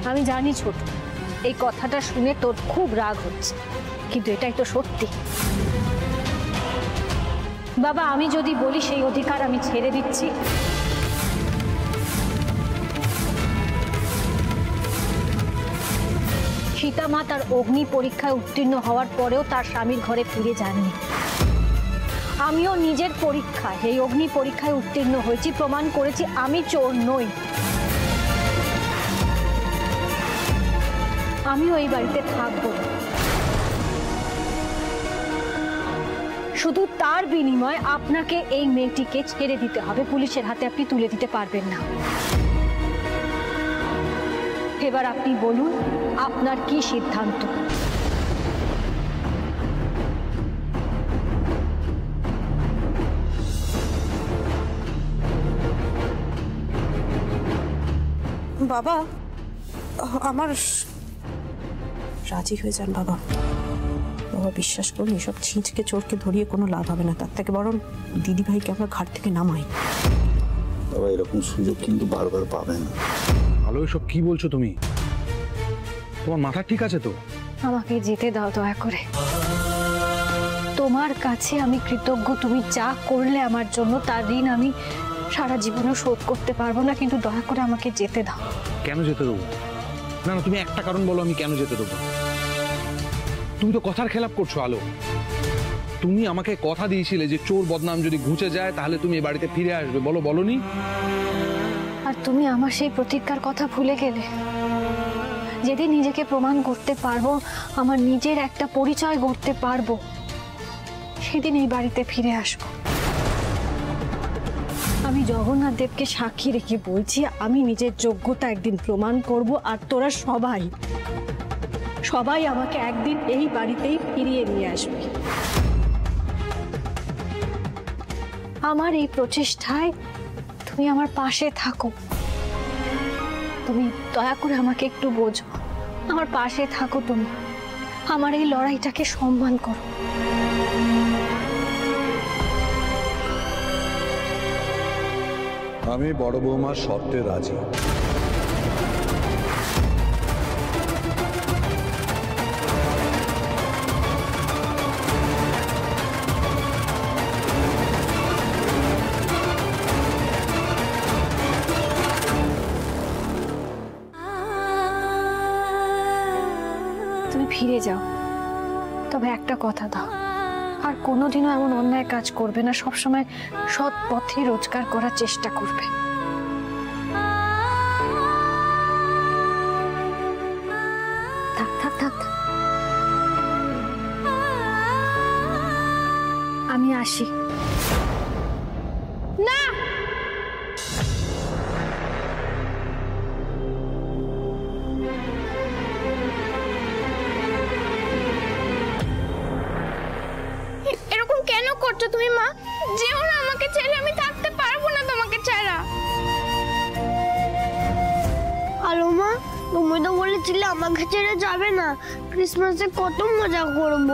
আমি জানি ছোট, এই কথাটা শুনে তোর খুব রাগ হচ্ছে, কিন্তু এটাই তো সত্যি। বাবা, আমি যদি বলি সেই অধিকার আমি ছেড়ে দিচ্ছি, সীতা মা তার অগ্নি পরীক্ষায় উত্তীর্ণ হওয়ার পরেও তার স্বামীর ঘরে ফিরে যাননি। আমিও নিজের পরীক্ষায়, এই অগ্নি পরীক্ষায় উত্তীর্ণ হয়েছি, প্রমাণ করেছি আমি চোর নই। আমিও এই বাড়িতে থাকবো, শুধু তার বিনিময়ে আপনাকে এই মেয়েটিকে ছেড়ে দিতে হবে, পুলিশের হাতে আপনি তুলে দিতে পারবেন না। এবার আপনি বলুন আপনার কি সিদ্ধান্ত? বাবা, আমার রাজি হয়ে যান বাবা। বাবা বিশ্বাস করুন, এসব ছিঁচকে চোরকে ধরিয়ে কোনো লাভ হবে না, তার থেকে বরং দিদি ভাইকে আমার ঘাট থেকে নামাই। বাবা এরকম সুযোগ কিন্তু বারবার পাবে না। ভালো, এসব কি বলছো তুমি? তোমার মাথা ঠিক আছে তো? আমাকে যেতে দাও দয়া করে। তোমার কাছে আমি কৃতজ্ঞ, তুমি যা করলে আমার জন্য তার ঋণ আমি সারা জীবনও শোধ করতে পারবো না, কিন্তু দয়া করে আমাকে যেতে দাও। কেন যেতে দেবো? না না, তুমি একটা কারণ বলো, আমি কেন যেতে দেবো? তুমি তো কথার খেলাপ করছো আলো। তুমি আমাকে কথা দিয়েছিলে যে চোর বদনাম যদি ঘুচে যায় তাহলে তুমি এই বাড়িতে ফিরে আসবে, বলো বলনি? আর তুমি আমার সেই প্রতিজ্ঞার কথা ভুলে গেলে। যেদিন নিজেকে প্রমাণ করতে পারবো, আমার নিজের একটা পরিচয় গড়তে পারবো, সেদিন এই বাড়িতে ফিরে আসবো। আমি জগন্নাথ দেবকে সাক্ষী রেখে বলছি, আমি নিজের যোগ্যতা একদিন প্রমাণ করব, আর তোরা সবাই সবাই আমাকে একদিন এই বাড়িতেই ফিরিয়ে নিয়ে আসবে। আমার এই প্রচেষ্টায় তুমি আমার পাশে থাকো। তুমি দয়া করে আমাকে একটু বোঝো, আমার পাশে থাকো, তুমি আমার এই লড়াইটাকে সম্মান করো। আমি বড় বৌমার শর্তে রাজি। তুমি ফিরে যাও, তবে একটা কথা দাও, আর কোনোদিনও এমন অন্যায় কাজ করবে না, সবসময় সৎ পথে রোজগার করার চেষ্টা করবে। থাক থাক থাক, আমি আসি। না, এরকম কেন করছো তুমি মা? যেও না আমাকে ছেড়ে, আমি থাকতে পারবো না তোমাকে ছাড়া। আলো মা, তুমি তো বলেছিলে আমাকে ছেড়ে যাবে না, ক্রিসমাসে কত মজা করব।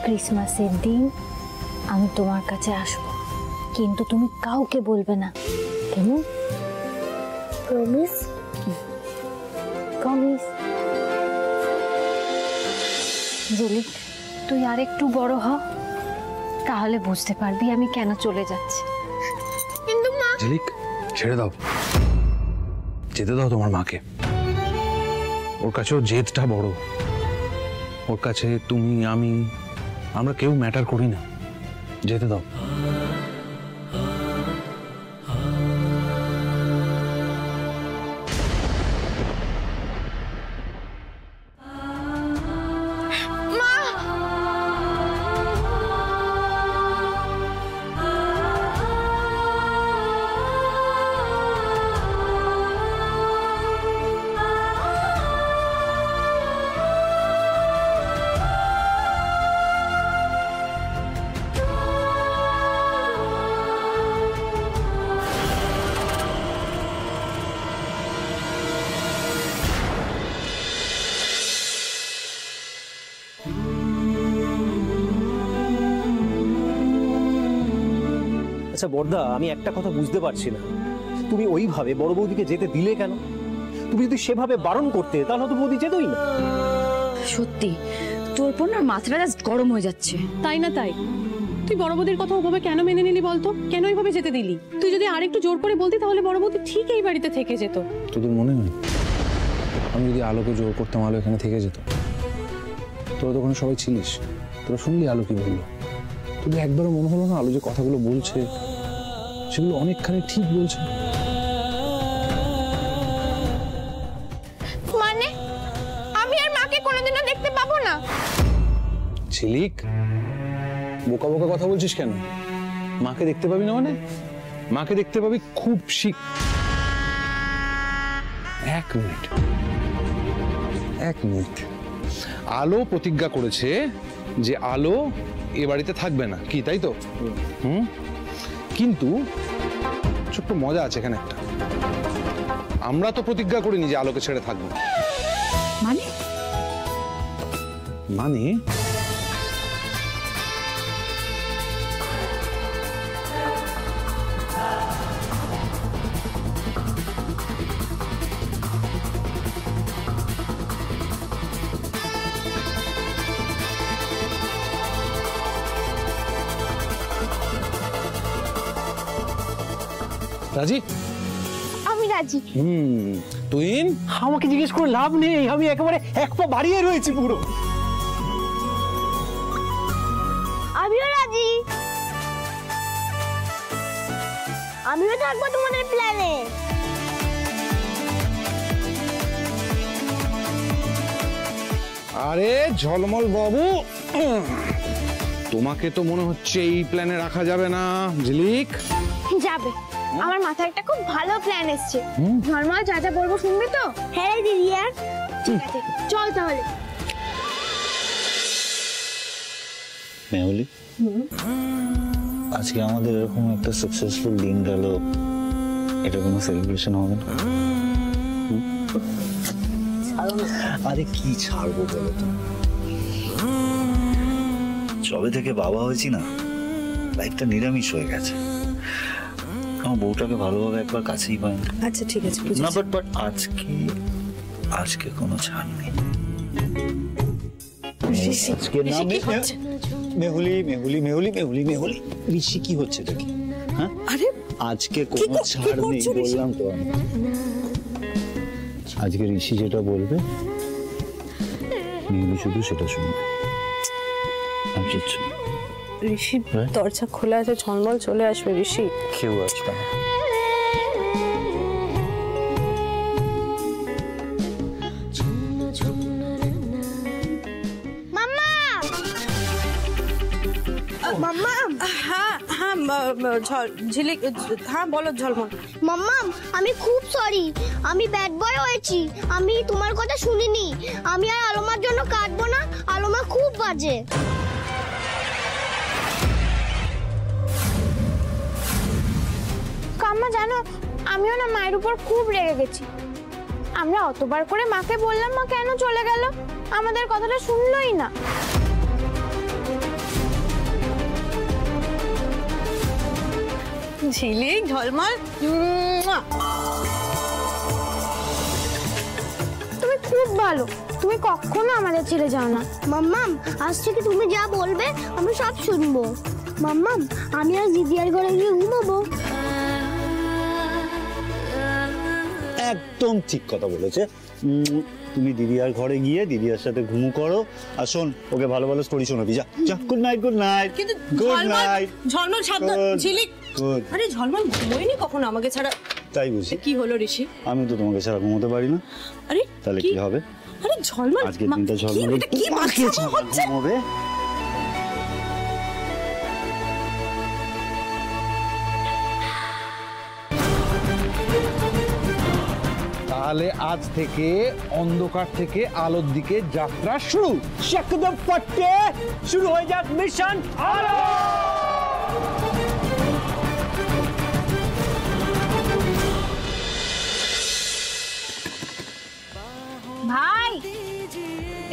ক্রিসমাসের দিন আমি তোমার কাছে আসবো, কিন্তু তুমি কাউকে বলবে না, কেমন? প্রমিস? প্রমিস। ঝিলিক, তুই আর একটু বড় হ, তাহলে বুঝতে পারবি আমি কেন চলে যাচ্ছি। কিন্তু মা। ঝিলিক, ছেড়ে দাও, যেতে দাও তোমার মাকে। ওর কাছেও জেদটা বড়, ওর কাছে তুমি আমি আমরা কেউ ম্যাটার করি না, যেতে দাও। আচ্ছা বর্দা, আমি একটা কথা বুঝতে পারছি না, তুমি ওইভাবে বড় বৌদিকে যেতে দিলে কেন? তুমি যদি সেভাবে বারণ করতে তাহলে তো বৌদি যেতই না। সত্যি তোর পর না মাথাটা জাস্ট গরম হয়ে যাচ্ছে। তাই না তাই? তুই বড় বৌদির কথা ওভাবে কেন মেনে নিলি বলতো? কেন এইভাবে যেতে দিলি? তুই যদি আরেকটু জোর করে বলতি তাহলে বড় বৌদি ঠিক এই বাড়িতে থেকে যেত। তোদের মনে হয় আমি যদি আলোকে জোর করতাম আলো এখানে থেকে যেত? তোরা তো ওখানে সবাই ছিলিস, তোরা শুনলি আলো কি বললো? তোদের একবারও মনে হলো না আলো যে কথাগুলো বলছে সেগুলো অনেকখানি ঠিক বলছে? মানে আমি আর মাকে কোনোদিনও দেখতে পাবো না? ঝিলিক, বোকা বোকা কথা বলছিস কেন? মাকে দেখতে পাবি না মানে? মাকে দেখতে পাবি খুব এক মিনিট। আলো প্রতিজ্ঞা করেছে যে আলো এ বাড়িতে থাকবে না, কি তাই তো? কিন্তু ছোট্ট মজা আছে এখানে একটা। আমরা তো প্রতিজ্ঞা করিনি যে আলোকে ছেড়ে থাকবো। মানে রাজি? আমি রাজি। তুই আমাকে জিজ্ঞেস করে লাভ নেই, আমি একেবারে এক পা বাড়িয়ে রয়েছি পুরো। আমিও রাজি। আমিও থাকবো তোমাদের প্ল্যানে। আরে ঝলমল বাবু, তোমাকে তো মনে হচ্ছে এই প্ল্যানে রাখা যাবে না। ঝিলিক যাবে। আমার মাথায় একটা খুব ভালো প্ল্যান এসেছে। ঝলমল যা যা বলবো শুনবে তো? হ্যাঁ দিদি। আর ঠিক আছে, চল তাহলে। মেহুলি, আজকে আমাদের এরকম একটা সাকসেসফুল দিন গেল, এটা কোনো সেলিব্রেশন হবে না? আরে কি ছাড়বো বলো তো? সবে থেকে বাবা হয়েছি না, লাইফটা নিরামিষ হয়ে গেছে। আমার বউটাকে ভালোভাবে একবার কাছেই পাই না। আচ্ছা ঠিক আছে, না বাট আজকে কোনো ছাড় নেই। মেহুলি ঋষি কি হচ্ছে দেখি? হ্যাঁ আরে আজকে কোনো ছাড় নেই বললাম তো আমি। আজকে ঋষি যেটা বলবে মেহুলি শুধু সেটা শুনবে। ঋষি দরজা খোলা আছে, ঝলমল চলে আসবে। ঋষি কেউ আসবে না। ঝিলিক, হ্যাঁ বলো ঝলমল। মাম্মাম, আমি খুব সরি। আমি ব্যাড বয় হয়েছি। আমি তোমার কথা শুনিনি। আমি আর আলোমার জন্য কাঁদবো না। আলোমা খুব বাজে। কাম্মা জানো, আমিও না মায়ের উপর খুব রেগে গেছি। আমরা অতবার করে মাকে বললাম, মা কেন চলে গেল? আমাদের কথাটা শুনলোই না। ঝিলিক, ঝলমল, তুমি খুব ভালো। তুমি কখনো আমাদের ছেড়ে যাও না। মাম্মাম, আজ থেকে তুমি যা বলবে আমি সব শুনবো। মাম্মাম, আমি আজ দিদিয়ার ঘরে গিয়ে ঘুমাবো। একদম ঠিক কথা বলেছে। তুমি দিদিয়ার ঘরে গিয়ে দিদিয়ার সাথে ঘুমু করো। আর শোন, ওকে ভালো ভালো স্টোরি শোনাবি। যা যা, গুড নাইট। Good night. কিন্তু গুড নাইট। ঝলমল সাবধান। ঝিলিক, আরে ঝলমল ঘুমোয়নি কখনো আমাকে ছাড়া? তাই বুঝি? কি হলো ঋষি? আমি তো তোমাকে ছাড়া ঘুমোতে পারি না। আরে তাহলে কি হবে? আরে ঝলমল, আজকে দিনটা ঝলমল কি বাচ্চা হচ্ছে? ঘুমোবে। তাহলে আজ থেকে অন্ধকার থেকে আলোর দিকে যাত্রা শুরু। একদম ফটকে শুরু হয়ে যাক মিশন আলো। ভাই,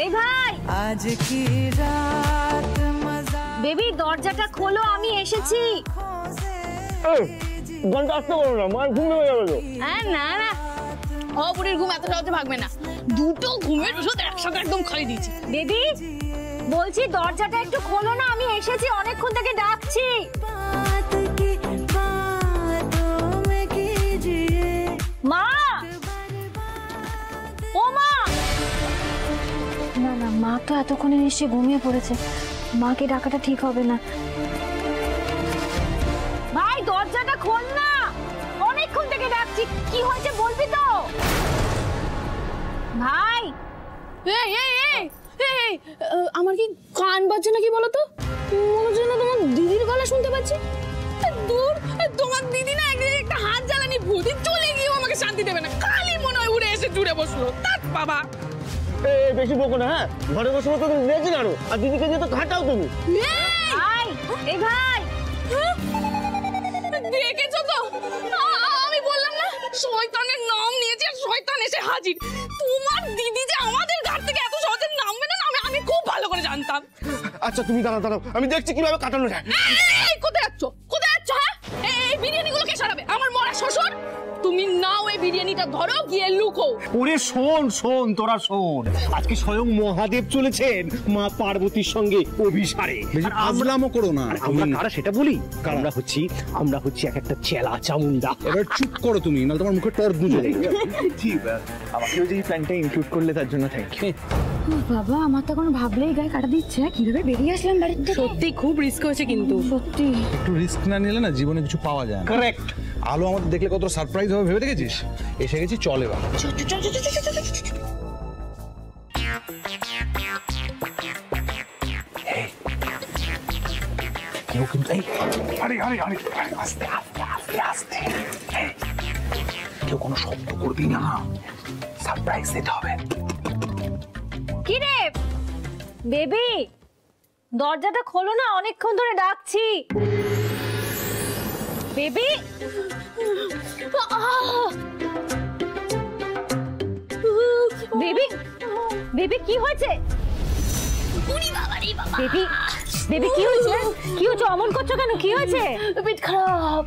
এই ভাই, আজ কি রাত মজা বেবি দরজাটা খোলো, আমি এসেছি। ঘন্টা আসতে পারো না, মার ঘুম হয়ে যাবে তো। না না, অপুরের ঘুম এত সহজে ভাগবে না। দুটো ঘুমের ওষুধ একসাথে একদম খাইয়ে দিয়েছি। বেবি বলছি দরজাটা একটু খোলো না, আমি এসেছি, অনেকক্ষণ থেকে ডাকছি। মা, ও মা। না না, মা তো এতক্ষণে নিশ্চয়ই ঘুমিয়ে পড়েছে, মাকে ডাকাটা ঠিক হবে না। ভাই দরজাটা খোল না, অনেকক্ষণ থেকে ডাকছি, কি হয়েছে বলবি তো? ভাই আমার কি কান বাজছে নাকি বলো তো? মনে হচ্ছে না তোমার দিদির গলা শুনতে পাচ্ছি। দূর, তোমার দিদি না একদিন একটা হাত জ্বালানি ভূতি চলে গিয়েও আমাকে শান্তি দেবে না, খালি মনে হয় উড়ে এসে জুড়ে বসলো। তার বাবা বেশি বকো না, হ্যাঁ? ঘরে বসে তো তুমি দেখি না, আর দিদিকে দিয়ে তো ঘাটাও তুমি। ভাই, এই ভাই দেখেছো তো, আমি বললাম না শয়তানের নাম নিয়েছি আর শয়তান এসে হাজির। তোমার দিদি যে আমাদের ঘর থেকে এত সহজে নামবে না, আমি খুব ভালো করে জানতাম। আচ্ছা তুমি দাঁড়াও, আমি দেখছি কিভাবে কাটানো যায়। কোথায় যাচ্ছ, কোথায় যাচ্ছ? হ্যাঁ, এই বিরিয়ানিগুলো কে সরাবে? আমার মরা শ্বশুর। তুমি নাও এই বিরিয়ানিটা ধরো, গিয়ে লুকো। ওরে শোন তোরা শোন, আজকে স্বয়ং মহাদেব চলেছেন মা পার্বতীর সঙ্গে অভিসারে। আজলামও করো না। আমরা কারা সেটা বলি? আমরা হচ্ছি এক একটা চেলা চামুন্ডা। এবার চুপ করো তুমি, না তোমার মুখে টর্চ গুঁজে দেয়। ঠিক, আমাকেও যে এই প্ল্যানটা ইনক্লুড করলে তার জন্য থ্যাংক ইউ। বাবা, আমার তো কোনো ভাবলেই গায়ে কাটা দিচ্ছে। কিভাবে বেরিয়ে আসলাম বাড়ির থেকে? সত্যি খুব রিস্ক হয়েছে কিন্তু। সত্যি একটু রিস্ক না নিলে না জীবনে কিছু পাওয়া যায় না। কারেক্ট। আলো আমাদের দেখলে কত সারপ্রাইজ হবে ভেবে দেখেছিস? এসে গেছি, চল এবার। কেউ কিন্তু আরে আস্তে কেউ কোনো শব্দ করবি না, সারপ্রাইজ দিতে হবে। কি রে বেবি, দরজাটা খোলো না, অনেকক্ষণ ধরে ডাকছি। বেবি, বেবি, বেবি কি হয়েছে? বেবি, বেবি কি হয়েছে? কি হয়েছে? অমন করছো কেন? কি হয়েছে? পেট খারাপ।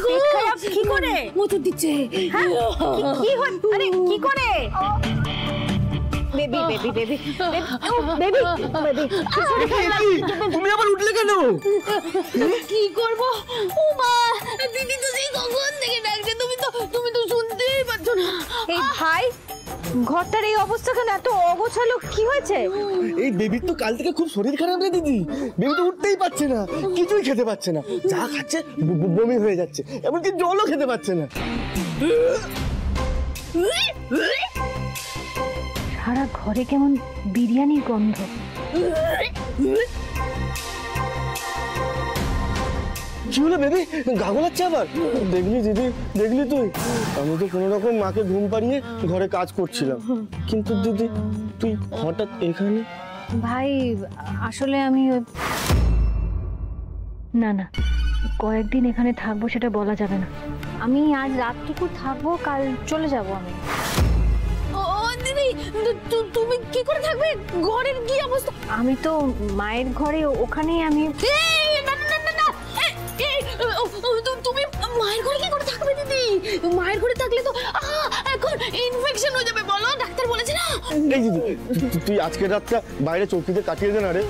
পেট খারাপ কি করে? মতো দিচ্ছে। হ্যাঁ, কি হয়? আরে কি করে? Baby baby baby baby baby, তুমি আবার উঠলে কেন? কি করবো? ও মা, দিদি তো সেই কখন থেকে ডাকছে, তুমি তো শুনতেই পাচ্ছ না। এই ভাই, ঘরটার এই অবস্থা কেন? এত অগোছালো, কি হয়েছে? এই বেবির তো কাল থেকে খুব শরীর খারাপ রে দিদি। বেবি তো উঠতেই পারছে না, কিছুই খেতে পারছে না, যা খাচ্ছে বমি হয়ে যাচ্ছে, এমনকি জলও খেতে পারছে না। সারা ঘরে কেমন বিরিয়ানির গন্ধ। কি হলো বেবি, গা গোলাচ্ছে আবার? দেখলি দিদি, দেখলি তুই? আমি তো কোনো রকম মাকে ঘুম পাড়িয়ে ঘরে কাজ করছিলাম, কিন্তু দিদি তুই হঠাৎ এখানে? ভাই আসলে আমি না না, কয়েকদিন এখানে থাকবো সেটা বলা যাবে না। আমি আজ রাতটুকু থাকবো, কাল চলে যাব আমি। ও দিদি, তুমি কি করে থাকবে? ঘরের কি অবস্থা? আমি তো মায়ের ঘরে, ওখানেই আমি। তুমি মায়ের ঘরে কি করে থাকবে দিদি? মায়ের ঘরে থাকলে তো এখন ইনফেকশন হয়ে যাবে, বলো ডাক্তার বলেছে না। এই দিদি, তুই আজকের রাতটা বাইরে চৌকিতে কাটিয়ে দে না রে।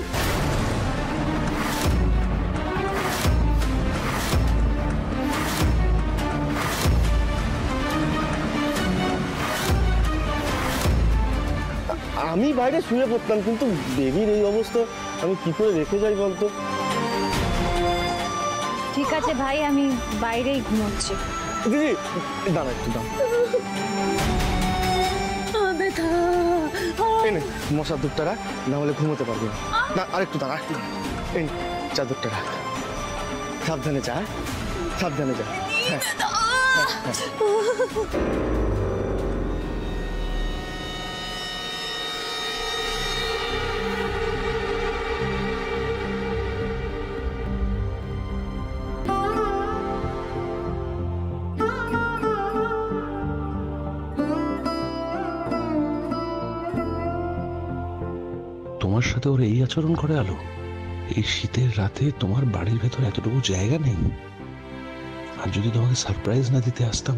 আমি বাইরে শুয়ে পড়তাম, কিন্তু বেবির এই অবস্থা আমি কি করে রেখে যাই বলতো? ঠিক আছে ভাই, আমি বাইরেই ঘুমোচ্ছি। দিদি দাঁড়া, একটু দাঁড়া। এনে মশার দুধটা রাখ, না হলে ঘুমোতে পারবি না। না, আরেকটু দাঁড়া, আরেকটু দাঁড়া। এই চাদরটা রাখ, সাবধানে যা, সাবধানে যা। হ্যাঁ, তোমার সাথে ওর এই আচরণ করে আলো? এই শীতের রাতে তোমার বাড়ির ভেতর এতটুকু জায়গা নেই? আর যদি তোমাকে সারপ্রাইজ না দিতে আসতাম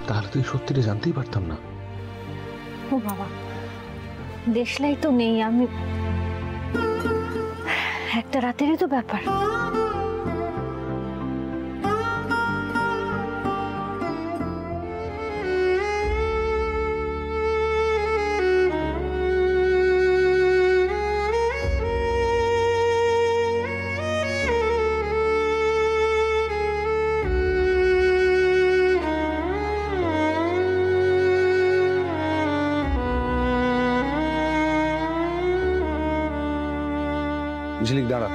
তাহলে তুই সত্যিটা জানতেই পারতাম না। ও বাবা, দেশলাই তো নেই, আমি একটা রাতেরই তো ব্যাপার। ঝিলিক দাঁড়া।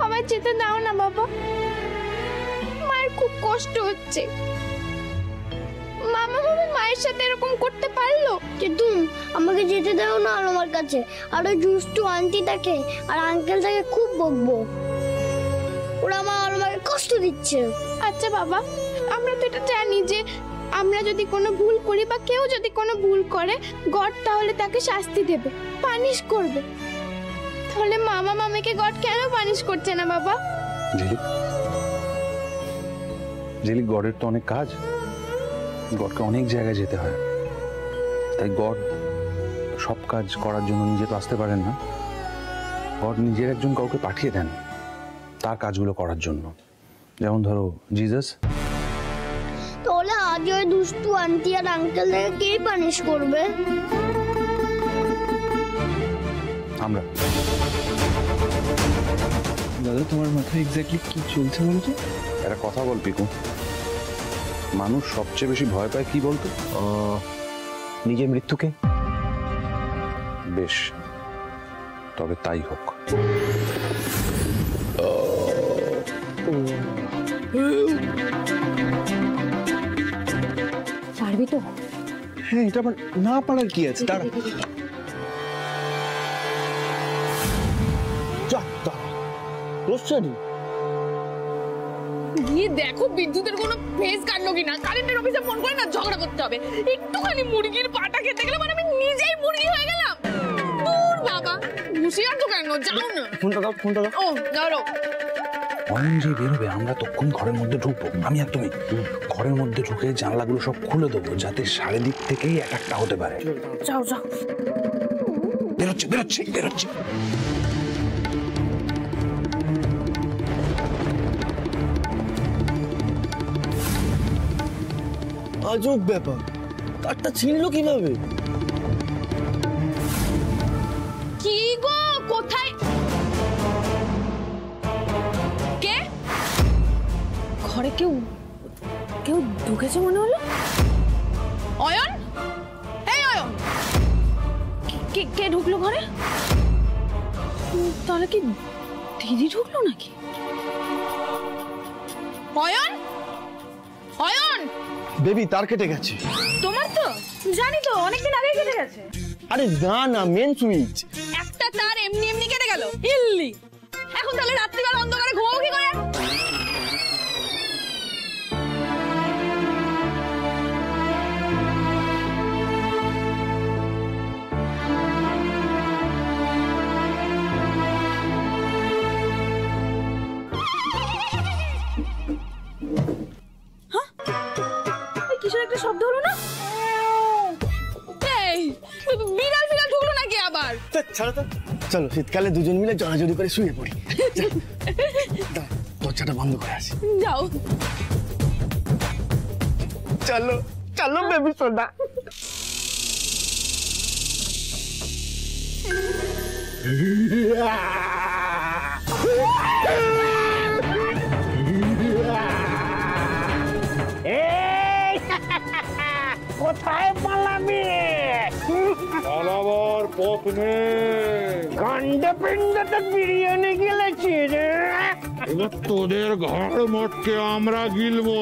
আমার যেতে দাও না বাবা, মায়ের খুব কষ্ট হচ্ছে। মামা মায়ের সাথে এরকম করতে পারলো? তুমি আমাকে যেতে দাও না আর আমার কাছে। আর ওই দুষ্টু আন্টি থাকে আর আঙ্কেল তাকে খুব বকবো, ওরা আমাকে কষ্ট দিচ্ছে। আচ্ছা বাবা, আমরা তো এটা জানি যে আমরা যদি কোনো ভুল করি বা কেউ যদি কোনো ভুল করে, গড তাহলে তাকে শাস্তি দেবে, পানিশ করবে। তাহলে মামা মামিকে গড কেন পানিশ করছে না বাবা? ঝিলিক, ঝিলিক, গডের তো অনেক কাজ, গডকে অনেক জায়গায় যেতে হয়, তাই গড সব কাজ করার জন্য নিজে তো আসতে পারেন না। গড নিজের একজন কাউকে পাঠিয়ে দেন তার কাজগুলো করার জন্য। যেমন ধরো জিসাস। তাহলে আজ ওই দুষ্টু আন্টি আর আঙ্কেলদের কে পানিশ করবে? আমরা। দাদা, তোমার মাথায় এক্স্যাক্টলি কি চলছে বলছো? একটা কথা বল পিকু, মানুষ সবচেয়ে বেশি ভয় পায় কি বলতো? নিজের মৃত্যুকে। বেশ, তবে তাই হোক। পারবি তো? হ্যাঁ, এটা আবার না পারার কি আছে? দাঁড়া, গিয়ে দেখো বিদ্যুতের কোনো ফেজ কাটলো কিনা। কারেন্টের অফিসে ফোন করে না ঝগড়া করতে হবে। একটুখানি মুরগির পাটা খেতে গেলে মানে আমি নিজেই মুরগি হয়ে গেলাম। দূর বাবা, বসে আছো কেন? যাও না। ফোনটা দাও, ফোনটা দাও। ও দাও। অয়ন যে বেরোবে আমরা তখন ঘরের মধ্যে ঢুকবো। আমি আর তুমি ঘরের মধ্যে ঢুকে জানলাগুলো সব খুলে দেবো, যাতে চারিদিক থেকেই একটা হতে পারে। যাও যাও। বেরোচ্ছে বেরোচ্ছে বেরোচ্ছে। আজব ব্যাপার, কারটা ছিনলো কিভাবে? কি গো, কোথায় কে? ঘরে কেউ ঢুকেছে মনে হলো। অয়ন, এই অয়ন, কে ঢুকলো ঘরে? তাহলে কি দিদি ঢুকলো নাকি? অয়ন, অয়ন বেবি, তার কেটে গেছে। তোমার তো জানি তো, অনেকদিন আগে কেটে গেছে। আরে না, মেন সুইচ। একটা তার এমনি এমনি কেটে গেল। ইল্লি, এখন তাহলে রাত্রিবেলা অন্ধকারে ঘুমাবো কি করে? কিসের একটা শব্দ হলো না? এই বিড়াল ফিড়াল ঢুকলো নাকি আবার? ছাড়ো তো, চলো শীতকালে দুজন মিলে জড়াজড়ি করে শুয়ে পড়ি। দরজাটা বন্ধ করে আসি। যাও। চলো চলো বেবি সোনা। কোথায় পালাবি? পালাবার পথ নেই। গন্ডে পিণ্ডতে বিরিয়ানি গিলেছি রে। এবার তোদের ঘর মোটকে আমরা গিলবো।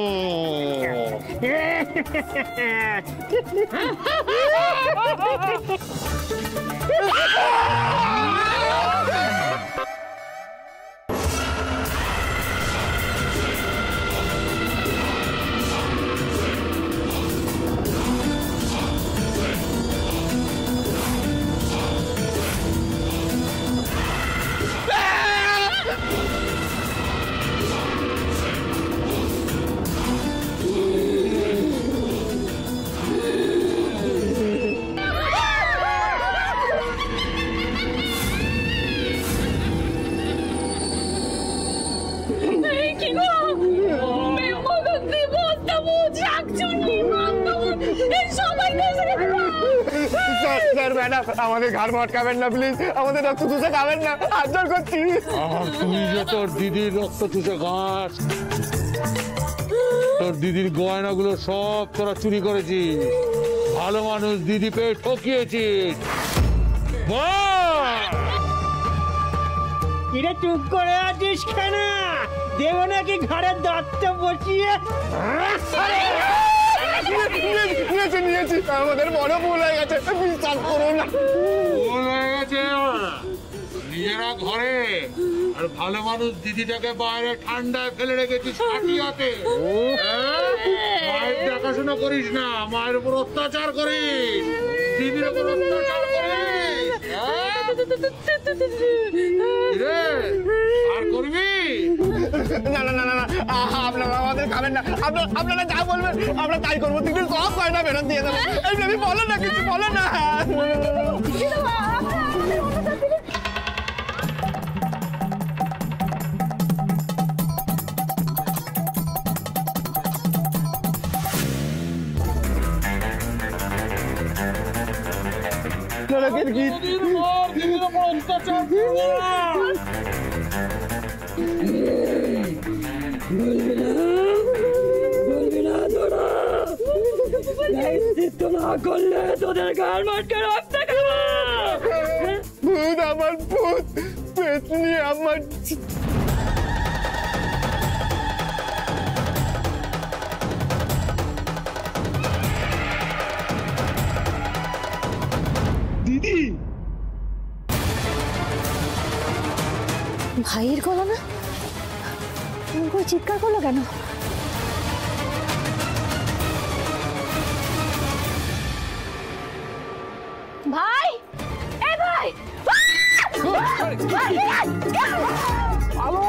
ম্যাডাম আমাদের ঘাড় মটকাবেন না প্লিজ, আমাদের রক্ত চুষে খাবেন না, হাত জোর করছি। আর তুই যে তোর দিদির রক্ত চুষে খাস, তোর দিদির গয়নাগুলো সব তোরা চুরি করেছিস, ভালো মানুষ দিদি পেয়ে ঠকিয়েছিস। কিরে চুপ করে আছিস কেন? দেব নাকি ঘরের দাঁতটা বসিয়ে? নিয়েছি, আমাদের বড় ভুল হয়ে গেছে, বিশ্বাস করো না। ভুল হয়ে গেছে নিজেরা ঘরে, আর ভালো মানুষ দিদিটাকে বাইরে ঠান্ডায় ফেলে রেখেছিস খাটিয়াতে। মায়ের দেখাশোনা করিস না, মায়ের উপর অত্যাচার করিস, দিদির উপর অত্যাচার করিস। আর করবি না না না না, আপনারা আমাদের খাবেন না, আপনারা যা বলবেন আমরা তাই করবো। দিদির সব গয়না ফেরত দিয়ে দেবো। এই বেবি বলো না, কিছু বলো না। দিদির উপর অত্যাচার ভূত আমার, ভূত পেতনি আমার। দিদি ভাইয়ের গলা না, করে চিৎকার করলো কেন? ভাই, এই ভাই, আলো